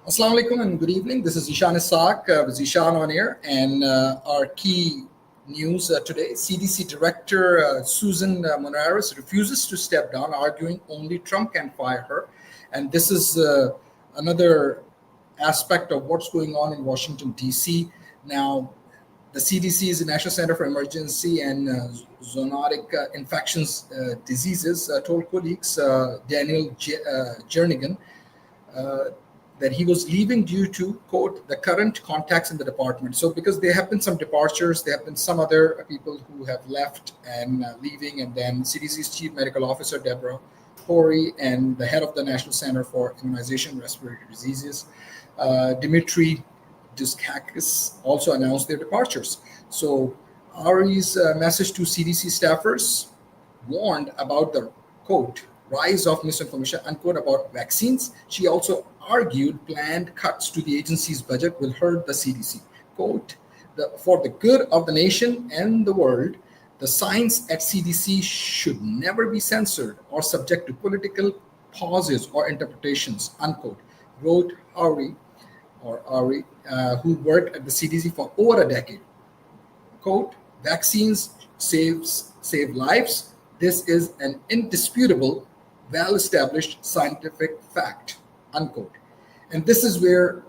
Assalamu alaikum and good evening. This is Ishan Isaac with Ishan on air, and our key news today: CDC Director Susan Monares refuses to step down, arguing only Trump can fire her. And this is another aspect of what's going on in Washington D.C. now. The CDC is the National Center for Emergency and Zoonotic Infections Diseases told colleagues Daniel Jernigan uh, that he was leaving due to, quote, the current contacts in the department. So, because there have been some departures, there have been some other people who have left and leaving, and then CDC's Chief Medical Officer, Deborah Corey, and the head of the National Center for Immunization and Respiratory Diseases, Dimitri Dukakis, also announced their departures. So, Ari's message to CDC staffers warned about the, quote, rise of misinformation, unquote, about vaccines. She also argued planned cuts to the agency's budget will hurt the CDC. Quote, for the good of the nation and the world, the science at CDC should never be censored or subject to political pauses or interpretations, unquote, wrote Ari, who worked at the CDC for over a decade. Quote, vaccines save lives. This is an indisputable, well-established scientific fact, unquote. And this is where,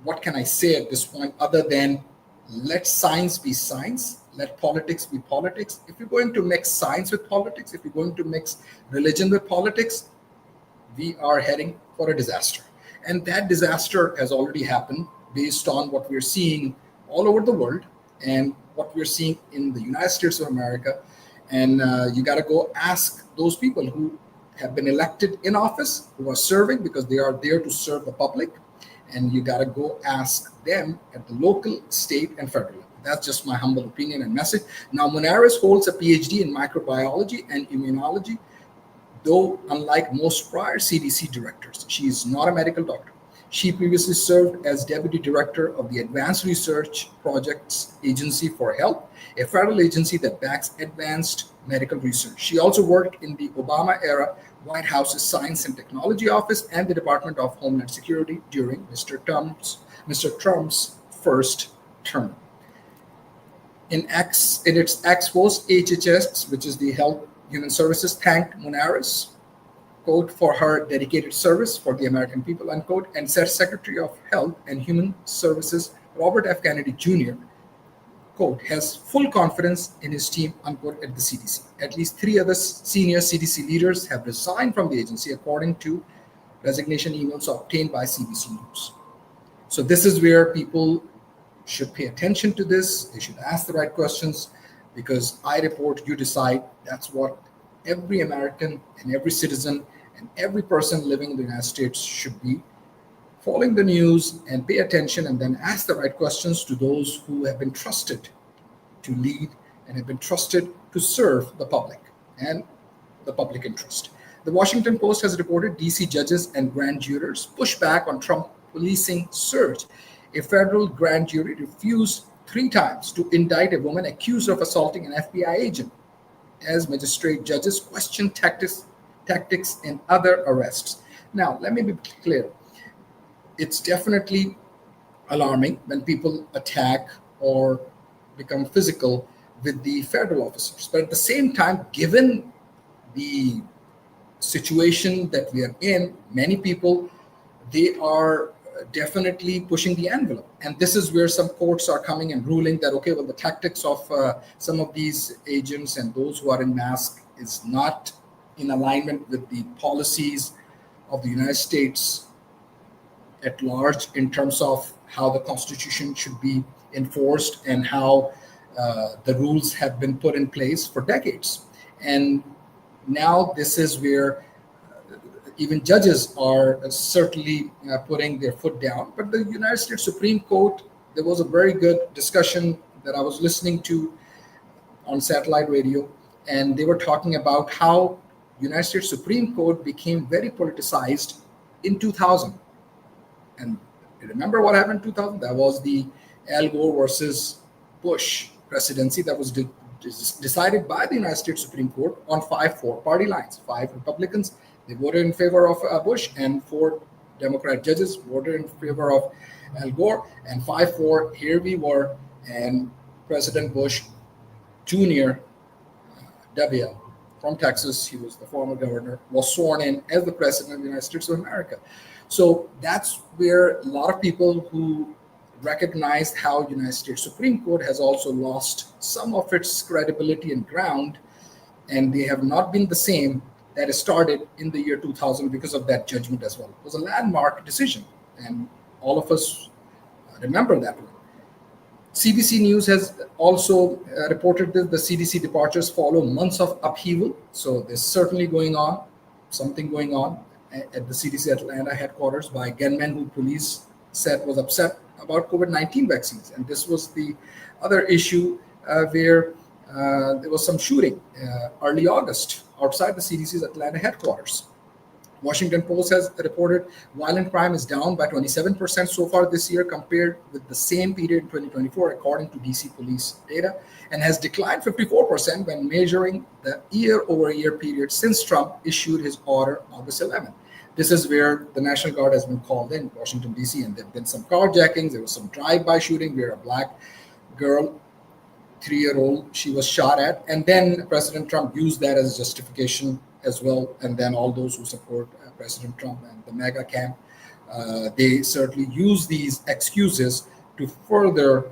what can I say at this point other than let science be science, let politics be politics. If you're going to mix science with politics, if you're going to mix religion with politics, we are heading for a disaster. And that disaster has already happened based on what we're seeing all over the world and what we're seeing in the United States of America. And you got to go ask those people who have been elected in office, who are serving because they are there to serve the public. And you got to go ask them at the local, state, and federal level. That's just my humble opinion and message. Now, Monares holds a PhD in microbiology and immunology, though unlike most prior CDC directors, she is not a medical doctor. She previously served as deputy director of the Advanced Research Projects Agency for Health, a federal agency that backs advanced medical research. She also worked in the Obama era White House's Science and Technology Office and the Department of Homeland Security during Mr. Trump's first term. In its ex post, HHS, which is the Health Human Services, thanked Monares, quote, for her dedicated service for the American people, unquote, and said Secretary of Health and Human Services Robert F. Kennedy Jr., quote, has full confidence in his team, unquote, at the CDC. At least three other senior CDC leaders have resigned from the agency, according to resignation emails obtained by CBC News. So this is where people should pay attention to this. They should ask the right questions because I report, you decide. That's what every American and every citizen and every person living in the United States should be following the news and pay attention and then ask the right questions to those who have been trusted to lead and have been trusted to serve the public and the public interest. The Washington Post has reported DC judges and grand jurors push back on Trump policing surge. A federal grand jury refused 3 times to indict a woman accused of assaulting an FBI agent as magistrate judges question tactics in other arrests. Now, let me be clear. It's definitely alarming when people attack or become physical with the federal officers. But at the same time, given the situation that we are in, many people, they are definitely pushing the envelope. And this is where some courts are coming and ruling that, okay, well, the tactics of some of these agents and those who are in mask is not in alignment with the policies of the United States at large in terms of how the Constitution should be enforced and how the rules have been put in place for decades. And now this is where even judges are certainly putting their foot down. But the United States Supreme Court, there was a very good discussion that I was listening to on satellite radio, and they were talking about how United States Supreme Court became very politicized in 2000. And remember what happened in 2000? That was the Al Gore versus Bush presidency that was decided by the United States Supreme Court on 5-4 party lines. 5 Republicans, they voted in favor of Bush, and 4 Democrat judges voted in favor of Al Gore, and 5-4, here we were, and President Bush Jr., WL, from Texas, he was the former governor, was sworn in as the president of the United States of America. So that's where a lot of people who recognized how United States Supreme Court has also lost some of its credibility and ground, and they have not been the same that it started in the year 2000 because of that judgment as well. It was a landmark decision, and all of us remember that one. CBC News has also reported that the CDC departures follow months of upheaval. So there's certainly something going on at the CDC Atlanta headquarters by gunmen who police said was upset about COVID-19 vaccines. And this was the other issue where there was some shooting early August outside the CDC's Atlanta headquarters. Washington Post has reported violent crime is down by 27% so far this year compared with the same period in 2024, according to DC police data, and has declined 54% when measuring the year-over-year period since Trump issued his order August 11. This is where the National Guard has been called in Washington, DC, and there have been some carjackings. There was some drive-by shooting where a black girl, 3-year-old, she was shot at, and then President Trump used that as a justification as well. And then all those who support President Trump and the MAGA camp, they certainly use these excuses to further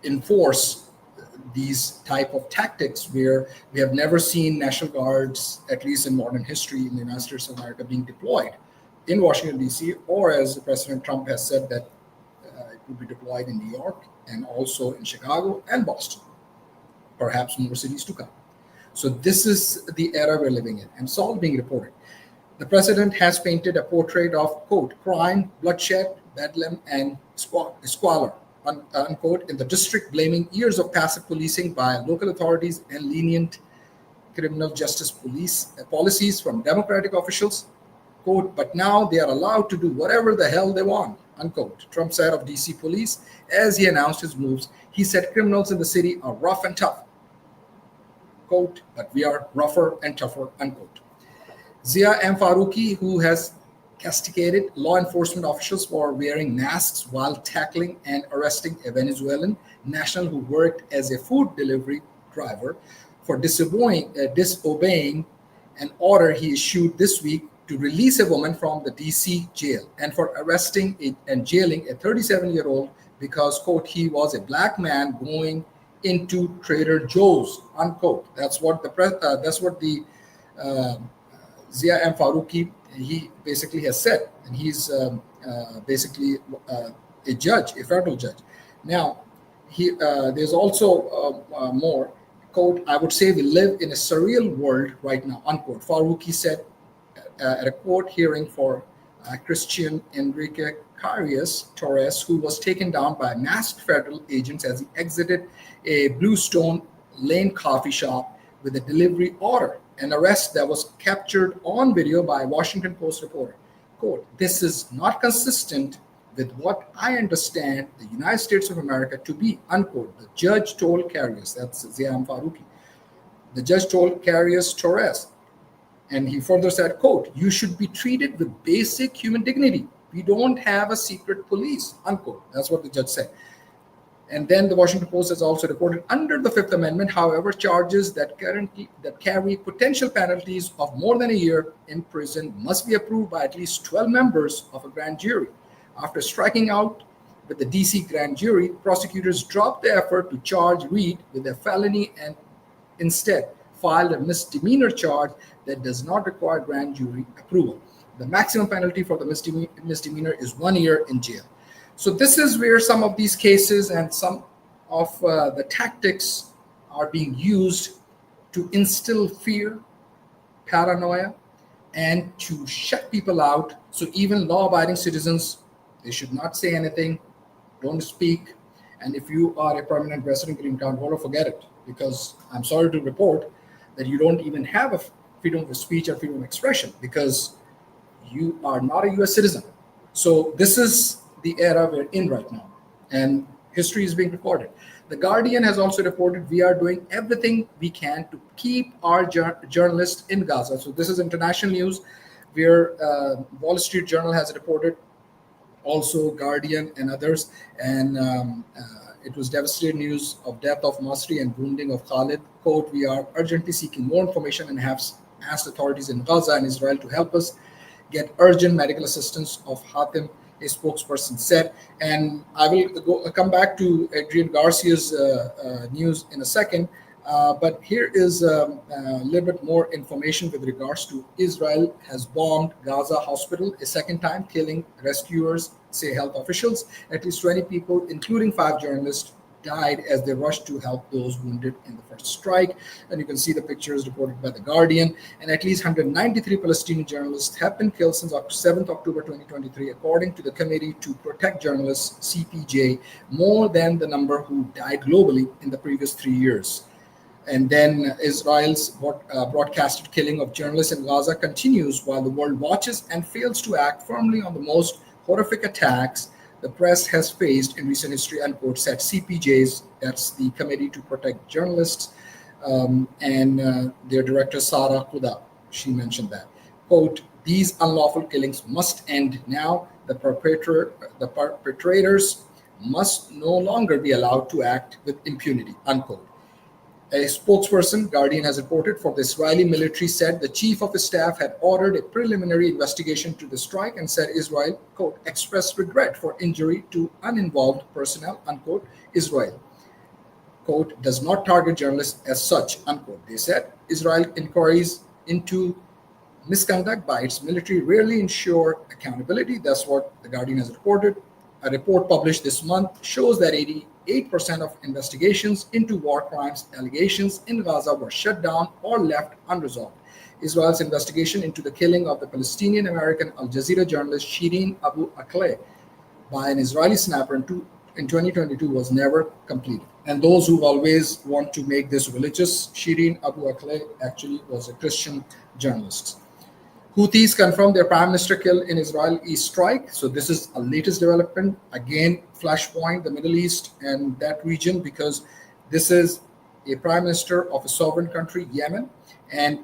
enforce these type of tactics where we have never seen National Guards, at least in modern history in the United States of America, being deployed in Washington, D.C., or as President Trump has said that it would be deployed in New York and also in Chicago and Boston, perhaps more cities to come. So this is the era we're living in, and it's all being reported. The president has painted a portrait of, quote, crime, bloodshed, bedlam, and squalor, unquote, in the district, blaming years of passive policing by local authorities and lenient criminal justice policies from Democratic officials, quote, but now they are allowed to do whatever the hell they want, unquote. Trump said of DC police as he announced his moves. He said criminals in the city are rough and tough, quote, but we are rougher and tougher, unquote. Zia M. Faruqi, who has castigated law enforcement officials for wearing masks while tackling and arresting a Venezuelan national who worked as a food delivery driver for disobeying an order he issued this week to release a woman from the DC jail, and for arresting and jailing a 37-year-old because, quote, he was a black man going into Trader Joe's, unquote. That's what the Zia M. Faruqi, he basically has said, and he's basically a judge, a federal judge. Now, there's also more, quote, I would say we live in a surreal world right now, unquote. Faruqi said at a court hearing for Christian Enrique Carias Torres, who was taken down by masked federal agents as he exited a Bluestone Lane coffee shop with a delivery order, an arrest that was captured on video by a Washington Post reporter. Quote, this is not consistent with what I understand the United States of America to be, unquote. The judge told Carias, that's Ziam Faruqi. The judge told Carias Torres, and he further said, quote, you should be treated with basic human dignity. We don't have a secret police, unquote. That's what the judge said. And then the Washington Post has also reported under the Fifth Amendment, however, charges that carry potential penalties of more than a year in prison must be approved by at least 12 members of a grand jury. After striking out with the DC grand jury, prosecutors dropped the effort to charge Reed with a felony and instead filed a misdemeanor charge that does not require grand jury approval. The maximum penalty for the misdemeanor is 1 year in jail. So this is where some of these cases and some of the tactics are being used to instill fear, paranoia, and to shut people out. So even law-abiding citizens, they should not say anything, don't speak. And if you are a permanent resident in Greentown, forget it, because I'm sorry to report that you don't even have a freedom of speech or freedom of expression because you are not a U.S. citizen. So this is the era we're in right now, and history is being recorded. The Guardian has also reported we are doing everything we can to keep our journalists in Gaza. So this is international news. where Wall Street Journal has reported, also Guardian and others, and it was devastating news of death of Masri and wounding of Khalid. Quote, we are urgently seeking more information and have asked authorities in Gaza and Israel to help us get urgent medical assistance of Hatim, a spokesperson said. And I will come back to Adrian Garcia's news in a second. But here is a little bit more information with regards to Israel has bombed Gaza hospital a second time, killing rescuers, say health officials. At least 20 people, including 5 journalists, died as they rushed to help those wounded in the first strike. And you can see the pictures reported by The Guardian. And at least 193 Palestinian journalists have been killed since 7th October 2023, according to the Committee to Protect Journalists, CPJ, more than the number who died globally in the previous 3 years. And then Israel's broadcasted killing of journalists in Gaza continues while the world watches and fails to act firmly on the most horrific attacks the press has faced in recent history, unquote, said CPJ's, that's the Committee to Protect Journalists, and their director, Sarah Khuda, she mentioned that. Quote, these unlawful killings must end now. The perpetrators must no longer be allowed to act with impunity, unquote. A spokesperson, Guardian has reported, for the Israeli military said the chief of his staff had ordered a preliminary investigation to the strike and said Israel, quote, expressed regret for injury to uninvolved personnel, unquote. Israel, quote, does not target journalists as such, unquote. They said Israel inquiries into misconduct by its military rarely ensure accountability. That's what the Guardian has reported. A report published this month shows that 88% of investigations into war crimes allegations in Gaza were shut down or left unresolved. Israel's investigation into the killing of the Palestinian-American Al Jazeera journalist Shireen Abu Akleh by an Israeli sniper in 2022 was never completed. And those who always want to make this religious, Shireen Abu Akleh actually was a Christian journalist. Houthis confirmed their prime minister killed in Israeli strike. So this is a latest development. Again, flashpoint, the Middle East and that region, because this is a prime minister of a sovereign country, Yemen. And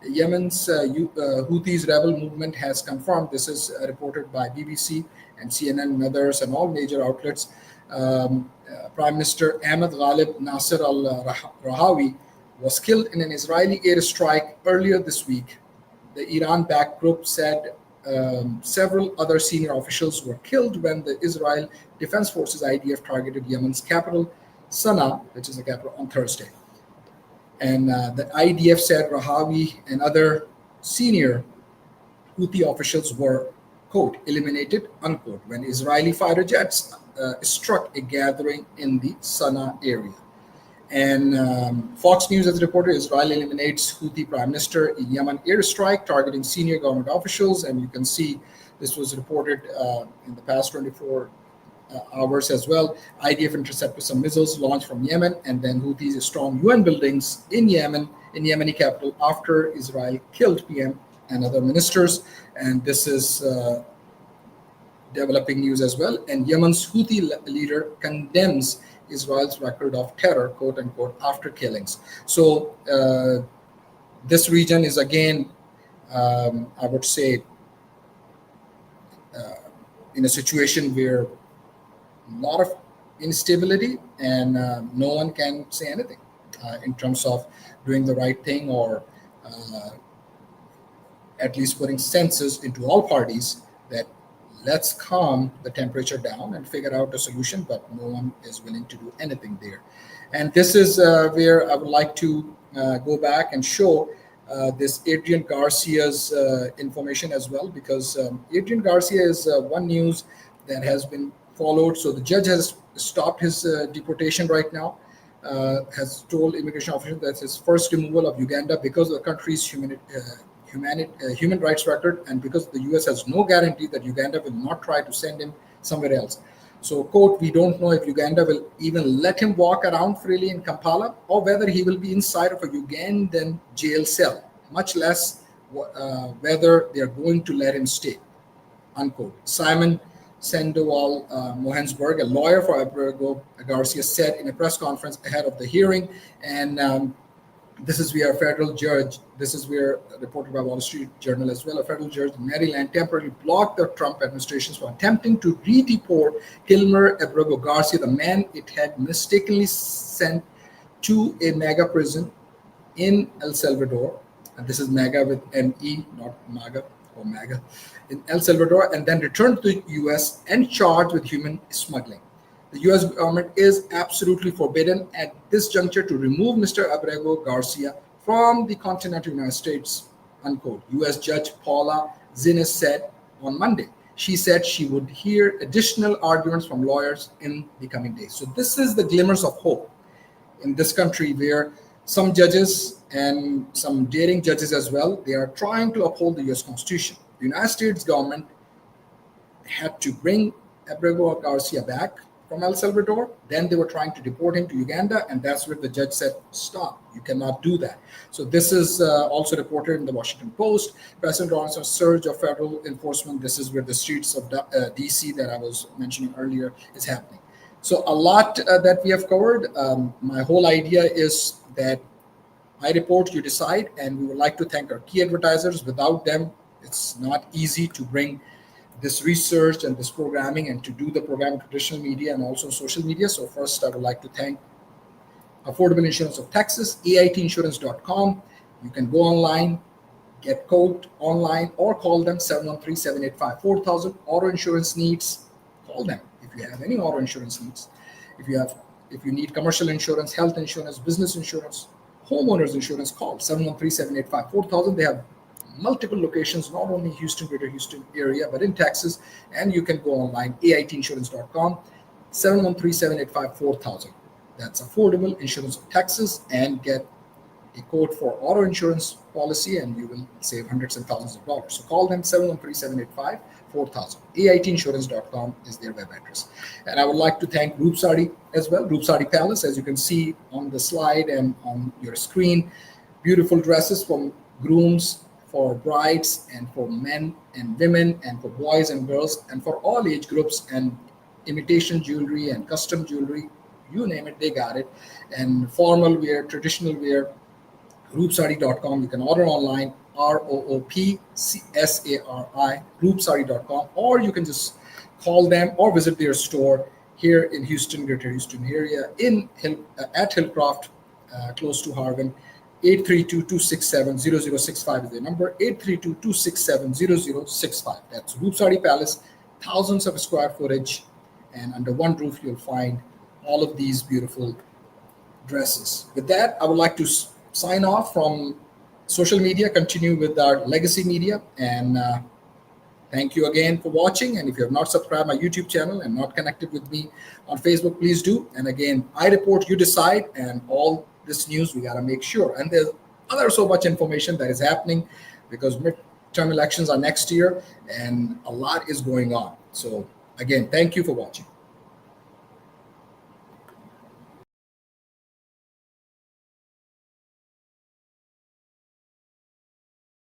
Yemen's Houthis rebel movement has confirmed, this is reported by BBC and CNN and others and all major outlets. Prime Minister Ahmed Ghalib Nasser al-Rahawi was killed in an Israeli airstrike earlier this week. The Iran-backed group said several other senior officials were killed when the Israel Defense Forces IDF targeted Yemen's capital, Sana'a, which is the capital, on Thursday. And the IDF said Rahawi and other senior Houthi officials were, quote, eliminated, unquote, when Israeli fighter jets struck a gathering in the Sana'a area. And Fox News has reported Israel eliminates Houthi prime minister in Yemen airstrike targeting senior government officials. And you can see this was reported in the past 24 hours as well. IDF intercepted some missiles launched from Yemen, and then Houthis stormed UN buildings in Yemen, in Yemeni capital, after Israel killed PM and other ministers. And this is developing news as well. And Yemen's Houthi leader condemns Israel's record of terror, quote unquote, after killings. So this region is again, I would say, in a situation where a lot of instability and no one can say anything in terms of doing the right thing or at least putting senses into all parties that let's calm the temperature down and figure out a solution, but no one is willing to do anything there. And this is where I would like to go back and show this Adrian Garcia's information as well, because Adrian Garcia is one news that has been followed. So the judge has stopped his deportation right now, has told immigration officials that's his first removal of Uganda because of the country's human rights record, and because the US has no guarantee that Uganda will not try to send him somewhere else. So, quote, we don't know if Uganda will even let him walk around freely in Kampala or whether he will be inside of a Ugandan jail cell, much less whether they are going to let him stay, unquote. Simon Sandoval Mohensberg, a lawyer for Abrego Garcia, said in a press conference ahead of the hearing. And This is where a federal judge, this is where reported by Wall Street Journal as well, a federal judge in Maryland temporarily blocked the Trump administration from attempting to re-deport Hilmer Abrego Garcia, the man it had mistakenly sent to a mega prison in El Salvador. And this is MAGA with M-E, not MAGA or MAGA, in El Salvador, and then returned to the US and charged with human smuggling. The US government is absolutely forbidden at this juncture to remove Mr. Abrego Garcia from the continental United States, unquote. US Judge Paula Zinnes said on Monday. She said she would hear additional arguments from lawyers in the coming days. So this is the glimmers of hope in this country, where some judges and some daring judges as well, they are trying to uphold the US Constitution. The United States government had to bring Abrego Garcia back from El Salvador. Then they were trying to deport him to Uganda, and that's where the judge said, stop, you cannot do that. So this is also reported in the Washington Post. President Donald Trump's surge of federal enforcement, this is where the streets of DC that I was mentioning earlier is happening. So a lot that we have covered. My whole idea is that I report, you decide, and we would like to thank our key advertisers. Without them, it's not easy to bring this research and this programming and to do the program in traditional media and also social media. So first, I would like to thank Affordable Insurance of Texas, AITinsurance.com. You can go online, get quote online, or call them 713-785-4000. Auto insurance needs, call them if you have any auto insurance needs. If you need commercial insurance, health insurance, business insurance, homeowners insurance, call 713-785-4000. They have multiple locations, not only Houston, greater Houston area, but in Texas. And you can go online, AITinsurance.com, 713-785-4000. That's Affordable Insurance of Texas, and get a quote for auto insurance policy, and you will save hundreds and thousands of dollars. So call them, 713-785-4000. AITinsurance.com is their web address. And I would like to thank Roop Saree as well, Roop Saree Palace, as you can see on the slide and on your screen. Beautiful dresses from grooms, for brides, and for men and women, and for boys and girls, and for all age groups, and imitation jewelry and custom jewelry, you name it, they got it. And formal wear, traditional wear, roopsari.com. You can order online, ROOPSARI, roopsari.com, or you can just call them or visit their store here in Houston, greater Houston area, at Hillcroft, close to Harvin. 832-267-0065 is the number, 832-267-0065. That's Roop Saree Palace, thousands of square footage, and under one roof you'll find all of these beautiful dresses. With that, I would like to sign off from social media, continue with our legacy media, and thank you again for watching. And if you have not subscribed my YouTube channel and not connected with me on Facebook, please do. And again, I report, you decide, and all this news we got to make sure. And there's so much information that is happening because midterm elections are next year and a lot is going on. So again, thank you for watching.